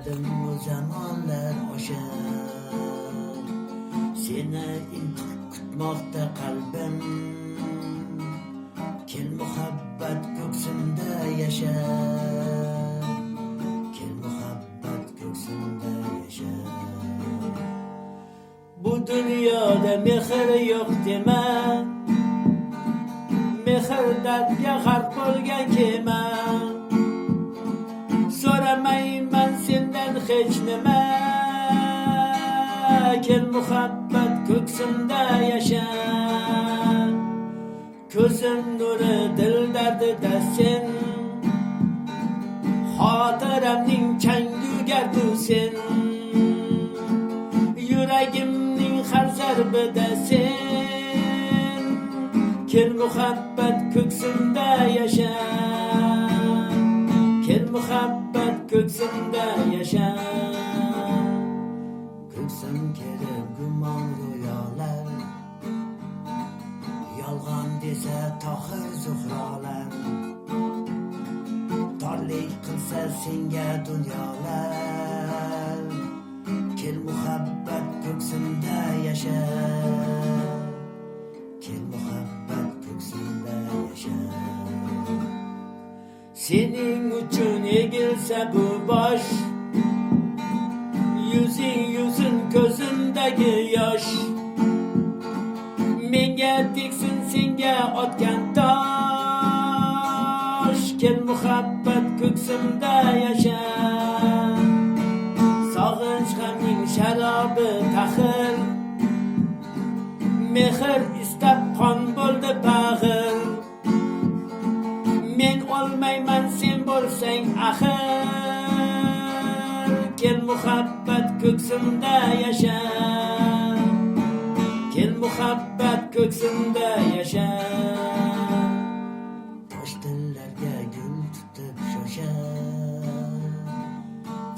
Charchadim o zamonlar o'sha. Seni intiq kutmoqda qalbim. Kel muhabbat ko'ksimda yasha. Kel muhabbat ko'ksimda yasha. Bu dunyoda mehr yo'q dema. Mehr dardga g'arq bo'lgan kema. So'ramayman sendan hech nima. Kel muhabbat ko'ksimda yasha. Ko'zim nuri dil dardida sen. Xotiramning changu gardu sen. Yuragimning har zarbida sen. Kel muhabbat ko'ksimda yasha. Kel muhabbat ko'ksimda yasha. Ko'ksim kelib gumon ro'yolar. Yolg'on desa tohir zuhrolar. Torlik qilsa senga dunyolar. Kel muhabbat ko'ksimda yasha. Kel muhabbat ko'ksimda yasha. Sening uchun egilsa bu bosh. Yuzing ko'zimdagi yosh. Menga teksin senga otgan tosh. Kel muhabbat ko'ksimda yasha. Sog'inch g'amning sharobi taxir. Mehr istab qon bo'ldi bag'ir. Men olmayman sen bo'lsang axir. Kel muhabbat ko'ksimda yasha. Kel muhabbat ko'ksimda yasha. Tosh dillarga gul tutib shosha.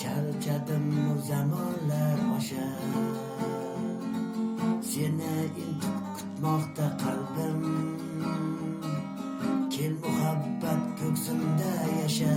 Charchadim o zamonlar o'sha. Seni intiq kutmoqda qalbim. Kel muhabbat ko'ksimda yasha.